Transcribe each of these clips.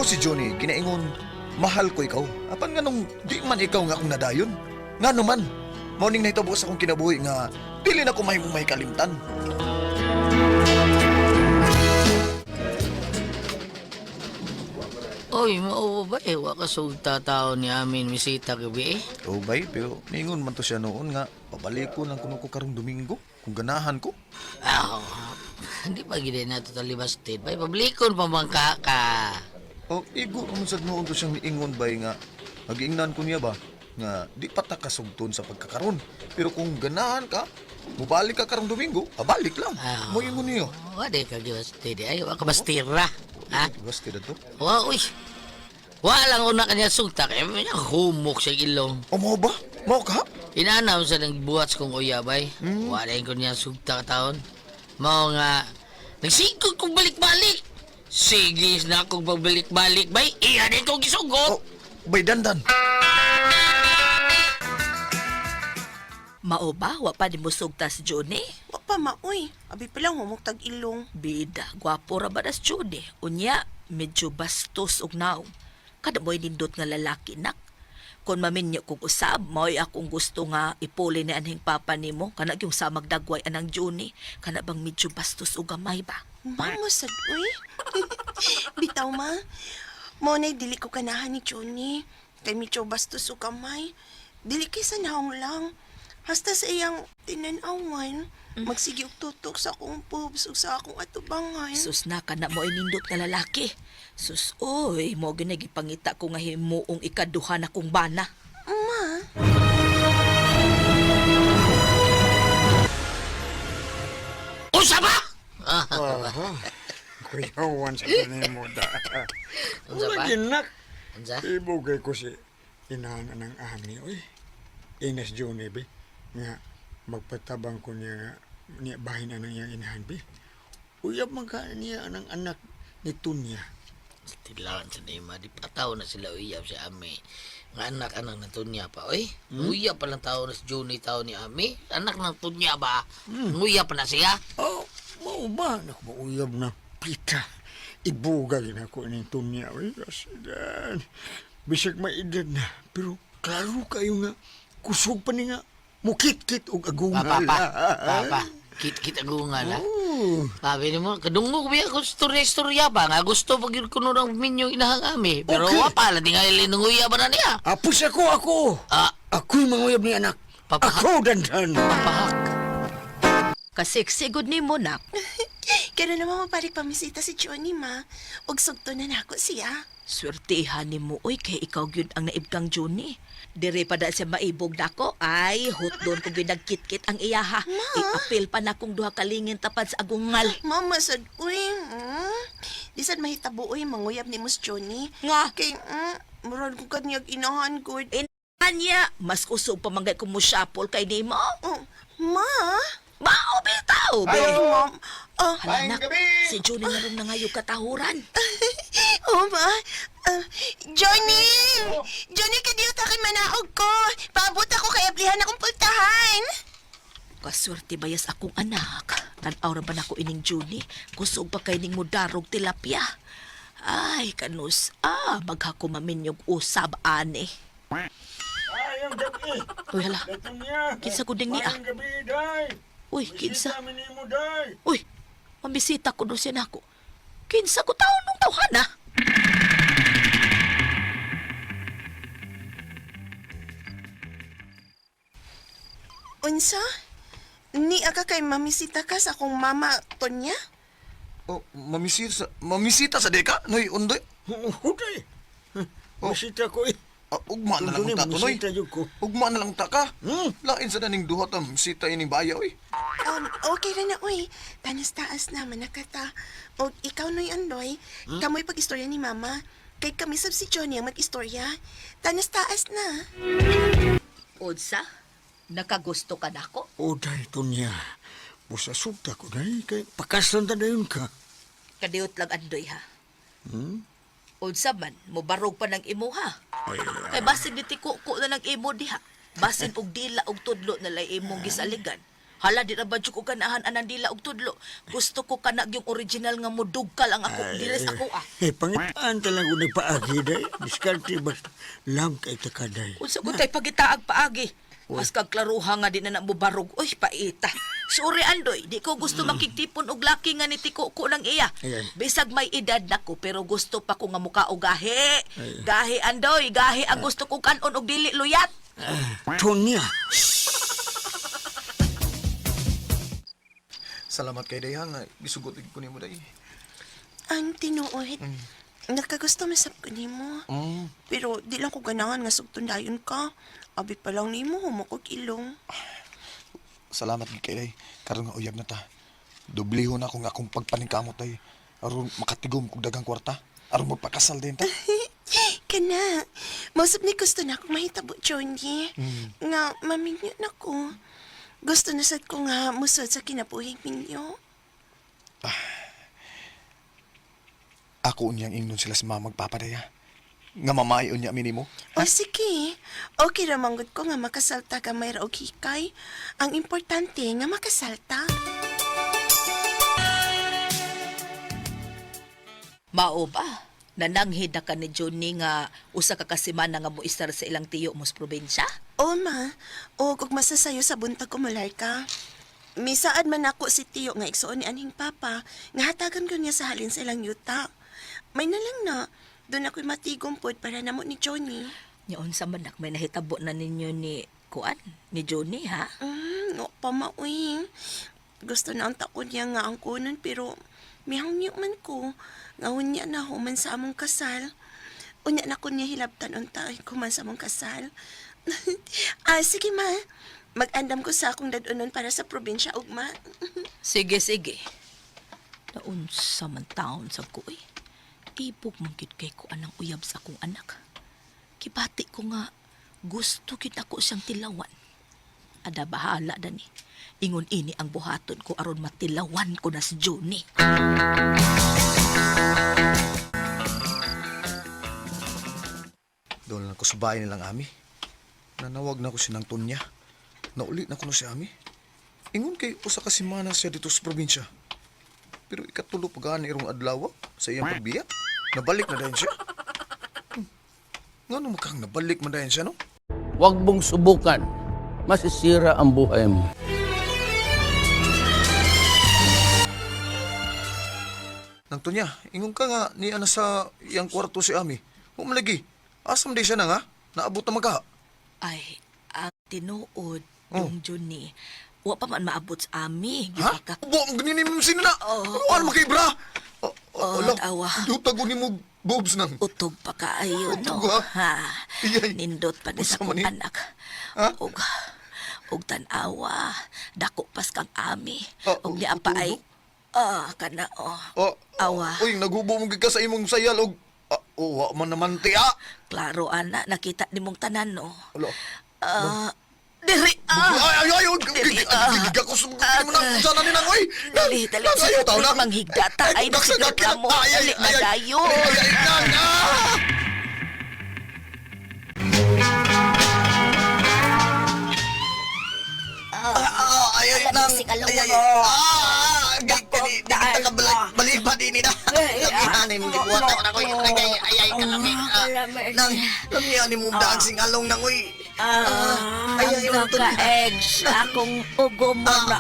si Johnny, ginaingon, mahal ko ikaw. Apan nga nung di man ikaw nga akong nadayon. Nga naman, morning na ito bukas akong kinabuhi nga, dili na ko may kalimtan. Oy, mao ba eh, wa ka sugta tao ni amin misita gabi eh. Oh, bay, pero mingon man to siya noon nga, pabalik ko lang kuno ko karong Domingo, kung ganahan ko. Ah, hindi pa gid na totally busted. Bay, pablikon pa man ka. O, igo naman sa noon to siyang miingon bay nga, mag-iingnan ko niya ba, nga di pa ta kasugton sa pagkakaroon. Pero kung ganahan ka, mubalik ka karong Domingo, pabalik lang. Mo ingon niyo. Wa de ka gid busted. Ay, wa ka bastira. Ha? Basta na to. Wa, uy. Wa lang una kanya sugta kay may humok sa ilong. O, mo ba? Mo ka? Inanaw sa nang buhats kong uyabay. Wala ko niya sugta ka taon. Mao nga, nagsigod kong balik-balik. Sige na akong pagbalik-balik, bay. Iya din kong gisugot. Oh, bay dandan. Mao ba? Wa pa di mo sugta si Johnny? Wa pa maoy. Abi pa lang humok tag ilong. Bida, gwapo ra ba das Johnny? Unya, medyo bastos og naong. Kada mo'y nindot nga lalaki, nak. Kung maminyo kong usab, mo'y akong gusto nga ipuli ni anhing papa nimo, kana yung sa magdagway anang Johnny, kana bang medyo bastos o gamay ba? Mamo sad uy. Bitaw ma. Mo na dili ko kanahan ni Johnny. Kay medyo bastos o kamay. Dili kay sa naong lang. Hasta sa iyang tinanawan, magsige og tutok sa akong pubs ug sa akong atubangan. Sus na, kana mo'y nindot nga lalaki. Sus, oy, mo ginagipangita ko nga himuong ikaduha na kong bana. Ma, Usa ba? Kuyawan sa kanil mo da. Unsa ba? Maginak. Unsa? Ibugay ko si inahan ng ami. Uy, Ines Johnny, be. Nga, magpatabang ko niya bahin na niyang inahan, be. Uyab man ka niya ang anak ni Tunya. Tilaan sa nima, di pa tao na sila uyab si Ami. Nga anak-anak na Tunya pa, oy. Uyab pa lang tao na si Johnny, tao ni Ami. Anak ng Tunya ba? Uyab pa na siya? Oh, mau ba? Naku, mauyab na pita. Ibugay na ko ni Tunya. Uy, kasidan. Bisag maedad na. Pero klaro kayo nga. Kusog pa ni nga. Mukit-kit o agungal. Papa, kit agungal ha. Sabi ni mo, kadungog biya ko storya ba? Nga gusto pag yun kuno ng minyong inahangami. Pero Okay. wapala, di nga ilinunguya ba na niya? Apos ako. Ah, Ako'y manguyab ni anak. Papahak. Ako, dandan. papahak. Kasiksigod ni mo, nak. kaya naman mabalik pamisita si Johnny, ma. Ug sugto na nako siya. Swertihan ni mo, oy, kay ikaw yun ang naibkang Johnny. Dire pa da siya maibog dako, ay, hot doon kung ginagkit-kit ang iyaha. I-apil pa na kung duha kalingin tapad sa agungal. Mama sad uy. Di sad mahitabo uy manguyab ni Mus Johnny. Nga, Kay murag ko kanyag inahan ko. anya, mas kusog pamanggay kung musyapol kay ni mo. Oh, ma. Bao, bitaw, be. Ay, ma'am. Oh, Halanak, si Johnny na rin nangayo katahuran. oh ma. Johnny! Johnny, kadiyot akin manaog ko. Paabot ako kay ablihan akong pultahan. Kaswerte bayas akong anak. Tanaw ra ba na ko ining Johnny? Kusog pa kay ning mudarog tilapia. Ay, kanus. Maghako maminyog usab ane. Ayang gabi. Uy, hala. Tunya. Kinsa ko ding ni, ah? Ayang gabi, day. Uy, kinsa? Bisita mo, day. Uy, mambisita ko doon siya na ako. Kinsa ko taon nung tawhana? Unsa? Ni aka kay mamisita ka sa akong mama, Tonya? Oh, mamisita sa deka, noy undoy. Huday. Masita ko eh. Ugma na lang Undoy, ta tunoy. masita yun ko. Ugma na lang ta ka. Lain sa daning duha ta sita ining baya oy. Okay na na, uy. Tanas-taas naman nakata. O, ikaw no'y andoy. Kamoy pag-istorya ni mama. Kay kami sab si Johnny ang mag-istorya. Tanas-taas na. Unsa? Nakagusto ka na ko? O, day, Tunya. Busa sugta ko, day. Kay pakasan ta na yun ka. Kadiot lang andoy ha. Unsa man, mubarog pa ng imo ha. Kay basin di tikuko na ng imo diha. Basin og dila og tudlo na lay imong gisaligan. Hala, di na ba dyan ko ganahan anang dila og tudlo. Gusto ko kanag yung original nga mudugkal ang ako. Diles ako ah. Pangitaan talaga ko paagi day. Diskarte basta lang kay takaday. Unsa ko tay pagitaag paagi. Mas kag klaruha nga di na namubarog. Uy, paita. Sorry, Andoy. Di ko gusto makigtipon og laki nga ni tiko ko ng iya. Ayan. Bisag may edad na ko, pero gusto pa ko nga muka og gahi. Gahi, Andoy. Gahi ang gusto ko kanon og dili luyat. Tonya. Salamat kay Day ha, nga gisugot ko nimo Day. Ang tinuod. Nakagusto masap ko nimo. Pero di lang ko ganahan nga sugtundayon ka. Abi pa lang nimo humukog ilong. Salamat gid kay Day. Karon nga uyab na ta. Dublihon ako nga akong pagpaningkamot Day. Aron makatigom kog daghang kwarta. Aron magpakasal din ta. Kana. Mausap ni gusto na akong mahitabo, Johnny. Nga maminyo na ko. Gusto na sad ko nga musod sa kinabuhing minyo. Ako unyang ingnon sila sa mga magpapadaya. Nga mamayon niya minimo. O sige. Okay ra manggod ko nga makasalta ka may raog hikay. Ang importante nga makasalta. Mao ba? Nananghid na ka ni Johnny nga usa ka kasimana nga mo istar sa ilang tiyo mos probinsya? O ma, o kung masasayo sa buntag ko mulay ka. Misaad man ako si Tiyo nga igsuon ni anhing papa, nga hatagan ko niya sa halin sa ilang yuta. May nalang na, doon ako'y matigom pod para namo ni Johnny. Nyoon sa manak may nahitabo na ninyo ni Kuan, ni Johnny ha? No pa mauing. Gusto na ang taon niya nga ang kunon pero mihangyo man ko. Ngawon niya na human sa among kasal. Unya na ko niya hilabtan untay kuman sa among kasal. Sige ma. Mag-andam ko sa akong dadonon para sa probinsya, ugma. Sige, sige. Naun sa man taon sa kuy. Ibog man gid kay ko anang uyab sa akong anak. Kibati ko nga gusto gid ako siyang tilawan. Ada bahala dani. Ingon ini ang buhaton ko aron matilawan ko na si Johnny. Doon lang ko sa bahay nilang ami. Nanawag na ko sinang Tonya. Naulit na ko na si ami. Ingon kay usa ka semana siya dito sa probinsya. Pero ikatulo pag-ani irong adlaw sa iyang pagbiya. Nabalik na dayon siya. Nga naman kang nabalik man dayon siya, no? Huwag mong subukan. Masisira ang buhay mo. Nang Tonya, ingon ka nga ni ana sa iyang kwarto si ami. Humalagi. Asam di siya na nga. Naabot na magka. Ay, ang tinuod Oh. yung Johnny. Wa pa man maabot sa ami. Ha? Gibaka Buwang ganinin mo sino na. Ano mo kay bra? tawa. Dutag ni mo boobs nang. Utog pa kaayo, no? Utog, Ha? Iyay. Nindot pa din sa Unsa man kong ni? anak. Ha? Og tanawa. Dako pas kang ami. Og Oh, niya pa ay... utugo? Kana, Oh, Awa. Uy, nagubo mo ka sa imong sayal og wa man naman tiya. Klaro, ana. Nakita ni mong tanan, no? Alo. Diri, Ay, Dili, giga ko sa mga na sana ni nang oy. Dali, dali. Sayo taw na. Manghigda ta. Ay, nasigil ka mo. Dali na dayo. Ay, nang. Balik pa din na. Lamihanin mo gibuhat ako na koy. Ay, kalami. Nang, lamihanin mo daag sing along nang oy. Ay, nang to. Ka-eggs. Akong ugo mo na.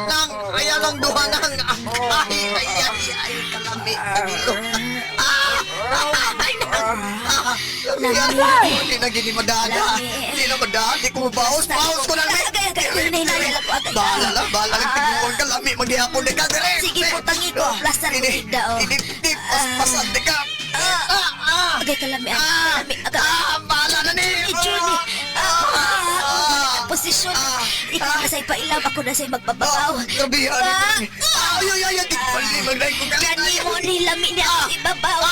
Nang, ay, lang duha nang. Ay, kalami. Dilo. Ay, nang. Hindi na gini madada. Hindi na madada. Hindi ko mabaos. Baos ko lang. Bahala lang. Bahala lang. Tiguan ka lami. Maghihapon na ka. Sige po, tangi ko. Plaster ko higda, oh. Hindi. Paspasan na ka. Agay kalami ang Bahala na ni. Johnny! Posisyon! Ikaw na sa'y pailam, ako na sa'y magbababaw. Grabihan. Ay. Di pali. Magday ko ka. Gani mo ni lami niya ang ibabaw.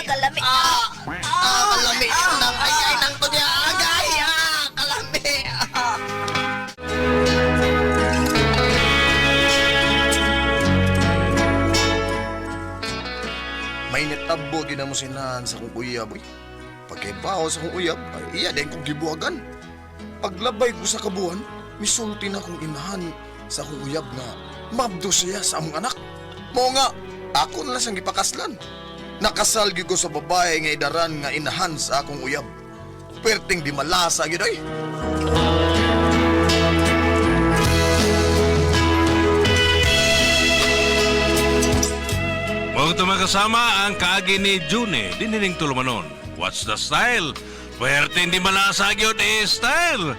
Kalami. Kalami. Nang ay nang to niya. Agay. Kalami. May netabo gina mo sinahan sa kong uyab. Pagkaibaho sa kong uyab, ay iya din kong gibuhagan. paglabay ko sa kabuhan, misulti na akong inahan sa akong uyab nga mabdo siya sa among anak. Mo nga, ako na lang siyang ipakaslan. Nakasal gyud ko sa babae nga idaran nga inahan sa akong uyab. Perting di malasa gyud ay. Huwag tumakasama ang kaagi ni June, dinining tulumanon. What's the style? Pwerte hindi malasa yun style.